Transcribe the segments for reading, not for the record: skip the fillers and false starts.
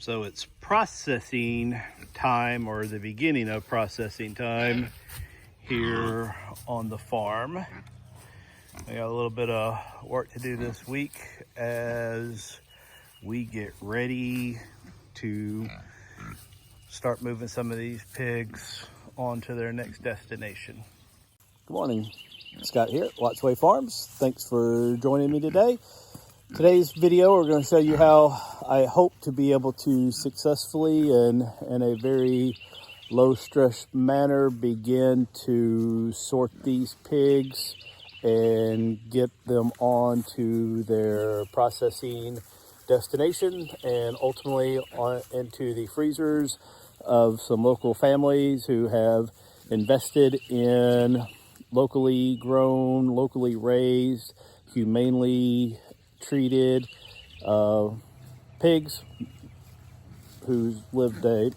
So it's processing time, or the beginning of processing time here on the farm. I got a little bit of work to do this week as we get ready to start moving some of these pigs on to their next destination. Good morning, Scott here at Watts Way Farms. Thanks for joining me today. Today's video, we're going to show you how I hope to be able to successfully and in a very low stress manner begin to sort these pigs and get them on to their processing destination and ultimately on into the freezers of some local families who have invested in locally grown, locally raised, humanely treated pigs who's lived a,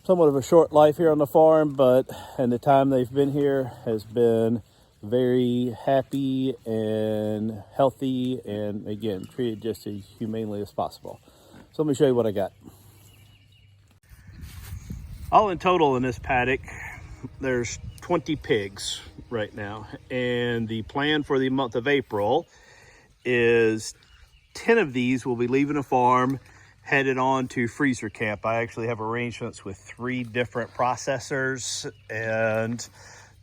somewhat of a short life here on the farm, but in the time they've been here has been very happy and healthy, and again, treated just as humanely as possible. So let me show you what I got. All in total in this paddock, there's 20 pigs right now, and the plan for the month of April is 10 of these will be leaving the farm, headed on to freezer camp. I actually have arrangements with 3 different processors, and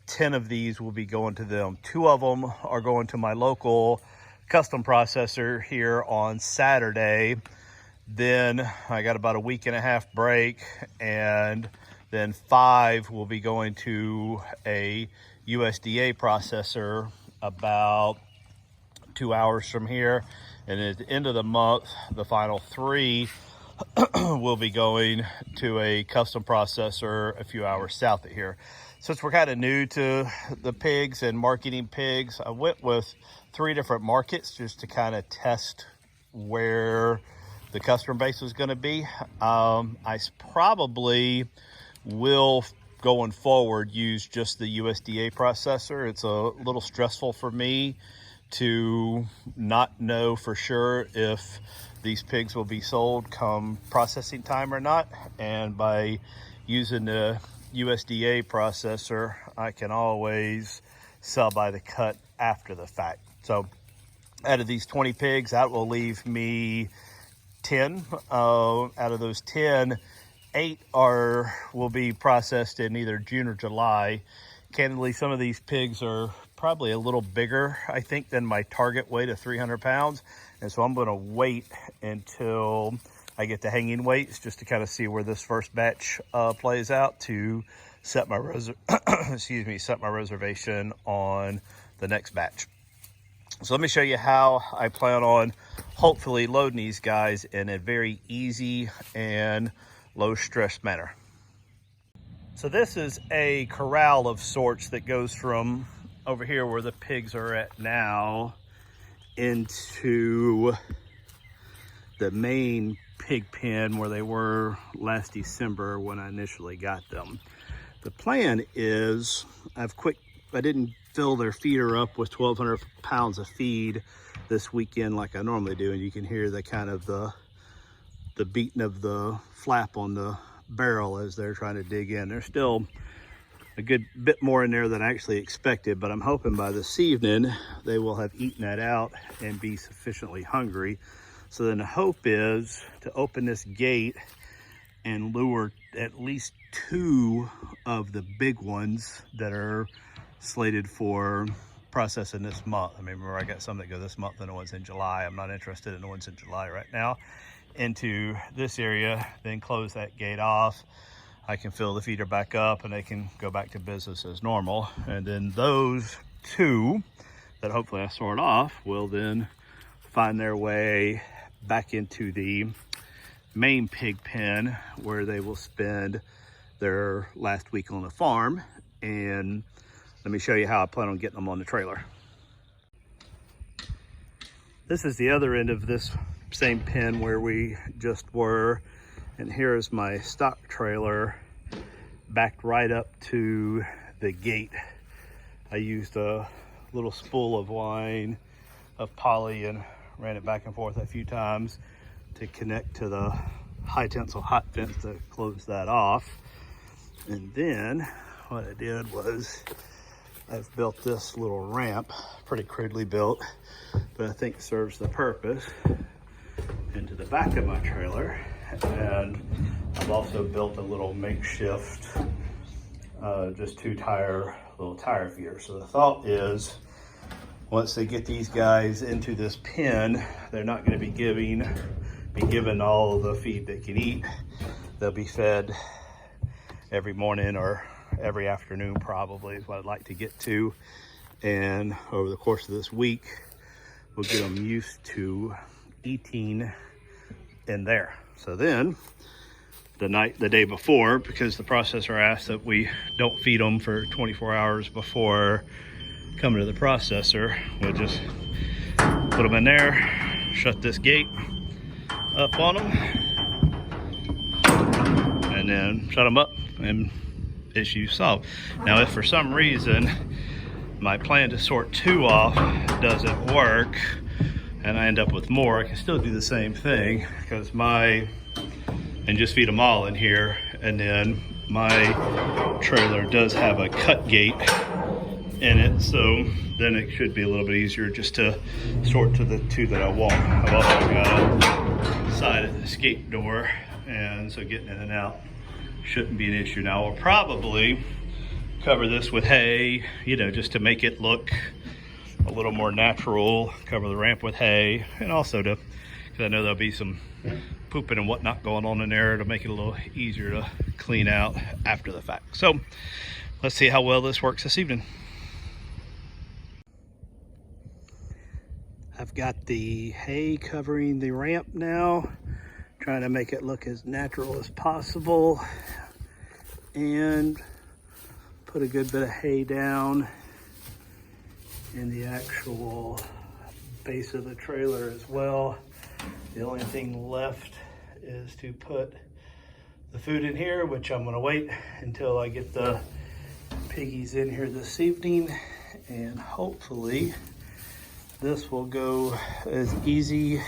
10 of these will be going to them. 2 of them are going to my local custom processor here on Saturday. Then I got about a week and a half break, and then 5 will be going to a USDA processor about 2 hours from here. And at the end of the month, the final 3 will be going to a custom processor a few hours south of here. Since we're kind of new to the pigs and marketing pigs, I went with 3 different markets just to kind of test where the customer base was going to be. I probably will, going forward, use just the USDA processor. It's a little stressful for me to not know for sure if these pigs will be sold come processing time or not. And by using the USDA processor, I can always sell by the cut after the fact. So out of these 20 pigs, that will leave me 10. Out of those 10, 8 will be processed in either June or July. Candidly, some of these pigs are probably a little bigger, I think, than my target weight of 300 pounds. And so I'm going to wait until I get to hanging weights just to kind of see where this first batch plays out to set my set my reservation on the next batch. So let me show you how I plan on hopefully loading these guys in a very easy and low stress manner. So this is a corral of sorts that goes from over here where the pigs are at now into the main pig pen where they were last December when I initially got them. The plan is I didn't fill their feeder up with 1,200 pounds of feed this weekend like I normally do, and you can hear the kind of the beating of the flap on the barrel as they're trying to dig in. There's still a good bit more in there than I actually expected, but I'm hoping by this evening they will have eaten that out and be sufficiently hungry. So then the hope is to open this gate and lure at least 2 of the big ones that are slated for processing this month. I mean, remember I got some that go this month and the ones in July. I'm not interested in the ones in July right now. Into this area, then close that gate off. I can fill the feeder back up and they can go back to business as normal. And then those 2 that hopefully I sort off will then find their way back into the main pig pen where they will spend their last week on the farm. And let me show you how I plan on getting them on the trailer. This is the other end of this same pen where we just were, and here is my stock trailer backed right up to the gate. I used a little spool of line of poly and ran it back and forth a few times to connect to the high tensile hot vents to close that off. And then what I did was I've built this little ramp, pretty crudely built, but I think serves the purpose, into the back of my trailer. And I've also built a little makeshift, just little tire feeder. So the thought is, once they get these guys into this pen, they're not going to be given all the feed they can eat. They'll be fed every morning or every afternoon, probably is what I'd like to get to. And over the course of this week, we'll get them used to eating in there. So then the day before, because the processor asked that we don't feed them for 24 hours before coming to the processor, we'll just put them in there, shut this gate up on them, and then shut them up, and issue solved. Now, if for some reason my plan to sort 2 off doesn't work and I end up with more, I can still do the same thing, because and just feed them all in here. And then my trailer does have a cut gate in it, so then it should be a little bit easier just to sort to the 2 that I want. I've also got a side escape door, and so getting in and out shouldn't be an issue. Now, we'll probably cover this with hay, just to make it look a little more natural, cover the ramp with hay, and also because I know there'll be some pooping and whatnot going on in there to make it a little easier to clean out after the fact. So let's see how well this works this evening. I've got the hay covering the ramp now, trying to make it look as natural as possible, and put a good bit of hay down in the actual base of the trailer as well. The only thing left is to put the food in here, which I'm gonna wait until I get the piggies in here this evening, and hopefully this will go as easy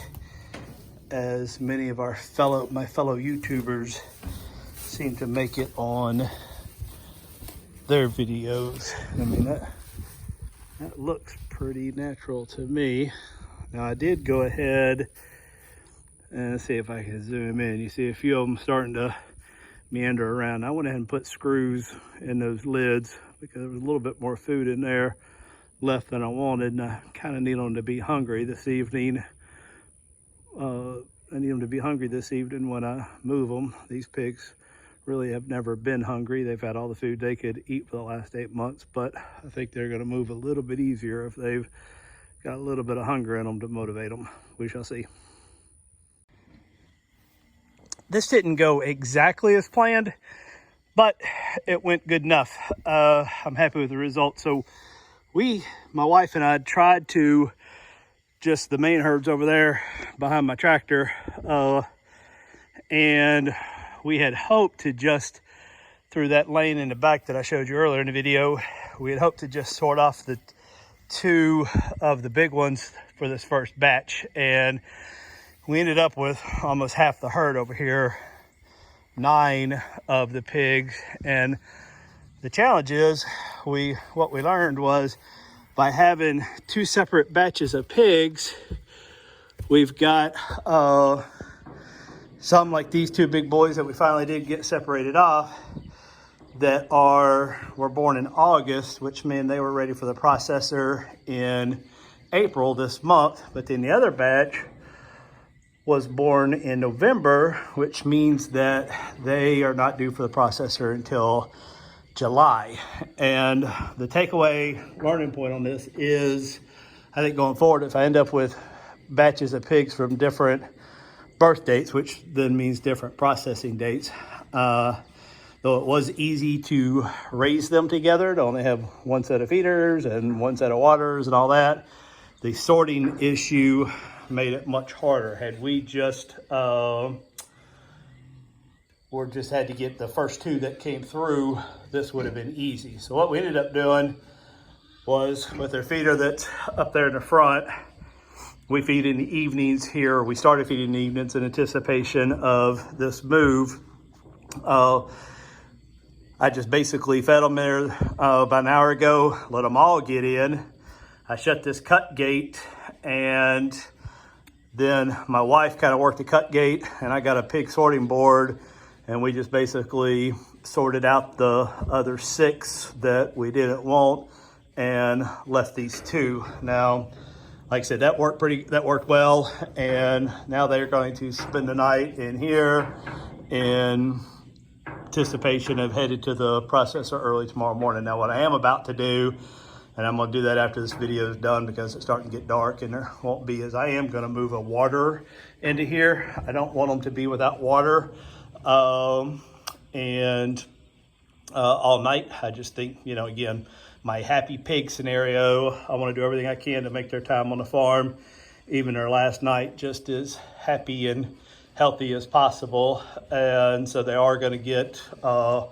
as many of my fellow YouTubers seem to make it on their videos. I mean, that looks pretty natural to me. Now, I did go ahead and see if I can zoom in. You see a few of them starting to meander around. I went ahead and put screws in those lids because there was a little bit more food in there left than I wanted, and I kind of need them to be hungry this evening. I need them to be hungry this evening when I move them. These pigs really have never been hungry. They've had all the food they could eat for the last 8 months, but I think they're going to move a little bit easier if they've got a little bit of hunger in them to motivate them. We shall see. This didn't go exactly as planned, but it went good enough. I'm happy with the result. So my wife and I tried to just the main herds over there behind my tractor, and we had hoped to just, through that lane in the back that I showed you earlier in the video, we had hoped to just sort off the 2 of the big ones for this first batch, and we ended up with almost half the herd over here, 9 of the pigs. And the challenge is, what we learned was, by having 2 separate batches of pigs, we've got some like these 2 big boys that we finally did get separated off that were born in August, which meant they were ready for the processor in April this month. But then the other batch was born in November, which means that they are not due for the processor until July. And the takeaway learning point on this is, I think going forward, if I end up with batches of pigs from different birth dates, which then means different processing dates, though it was easy to raise them together to only have 1 set of feeders and 1 set of waters and all that, the sorting issue made it much harder. Had we just had to get the first 2 that came through, this would have been easy. So what we ended up doing was, with their feeder that's up there in the front, We feed in the evenings here. We started feeding in the evenings in anticipation of this move. I just basically fed them there about an hour ago, let them all get in. I shut this cut gate, and then my wife kind of worked the cut gate, and I got a pig sorting board, and we just basically sorted out the other 6 that we didn't want and left these 2. Now, like I said, that worked well, and now they're going to spend the night in here in anticipation of headed to the processor early tomorrow morning. Now, what I am about to do, and I'm going to do that after this video is done because it's starting to get dark and there won't be, is I am going to move a water into here. I don't want them to be without water all night. I just think, you know, again, my happy pig scenario, I want to do everything I can to make their time on the farm, even their last night, just as happy and healthy as possible. And so they are going to get a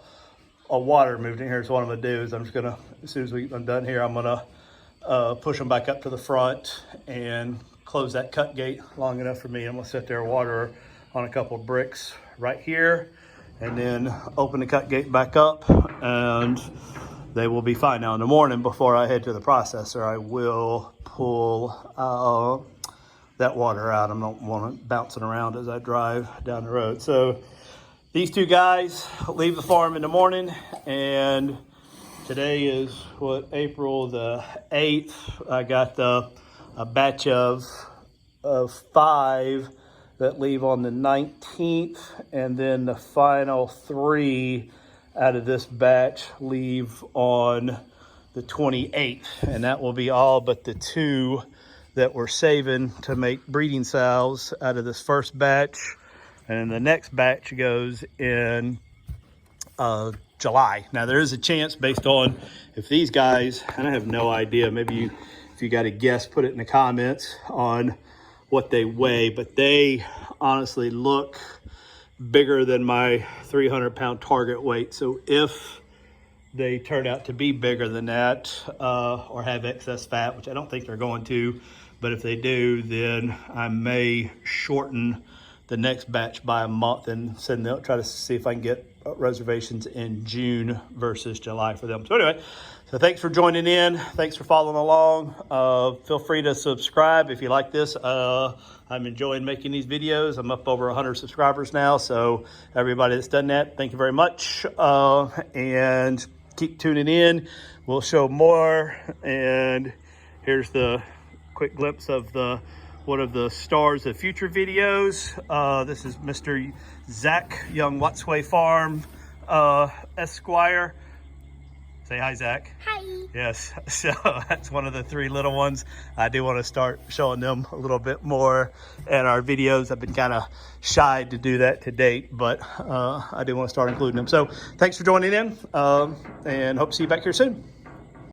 water moved in here. So what I'm going to do is I'm just going to, as soon as I'm done here, I'm going to push them back up to the front and close that cut gate long enough for me. I'm going to set their water on a couple of bricks right here and then open the cut gate back up, and they will be fine. Now in the morning before I head to the processor, I will pull that water out. I don't want it bouncing around as I drive down the road. So these 2 guys leave the farm in the morning, and today is what, April the 8th. I got a batch of 5 that leave on the 19th, and then the final 3 out of this batch leave on the 28th, and that will be all but the 2 that we're saving to make breeding sows out of this first batch. And then the next batch goes in July. Now there is a chance, based on if these guys, and I have no idea, maybe if you got a guess, put it in the comments on what they weigh, but they honestly look bigger than my 300-pound target weight. So if they turn out to be bigger than that or have excess fat, which I don't think they're going to, but if they do, then I may shorten the next batch by a month and try to see if I can get reservations in June versus July for them. So anyway, so thanks for joining in. Thanks for following along. Feel free to subscribe if you like this. I'm enjoying making these videos. I'm up over 100 subscribers now. So everybody that's done that, thank you very much. And keep tuning in. We'll show more. And here's the quick glimpse of one of the stars of future videos. This is Mr. Zach Young, Watsway Farm, Esquire. Say hi, Zach. Hi. Yes, so that's one of the 3 little ones. I do want to start showing them a little bit more in our videos. I've been kind of shy to do that to date, but I do want to start including them. So thanks for joining in, and hope to see you back here soon.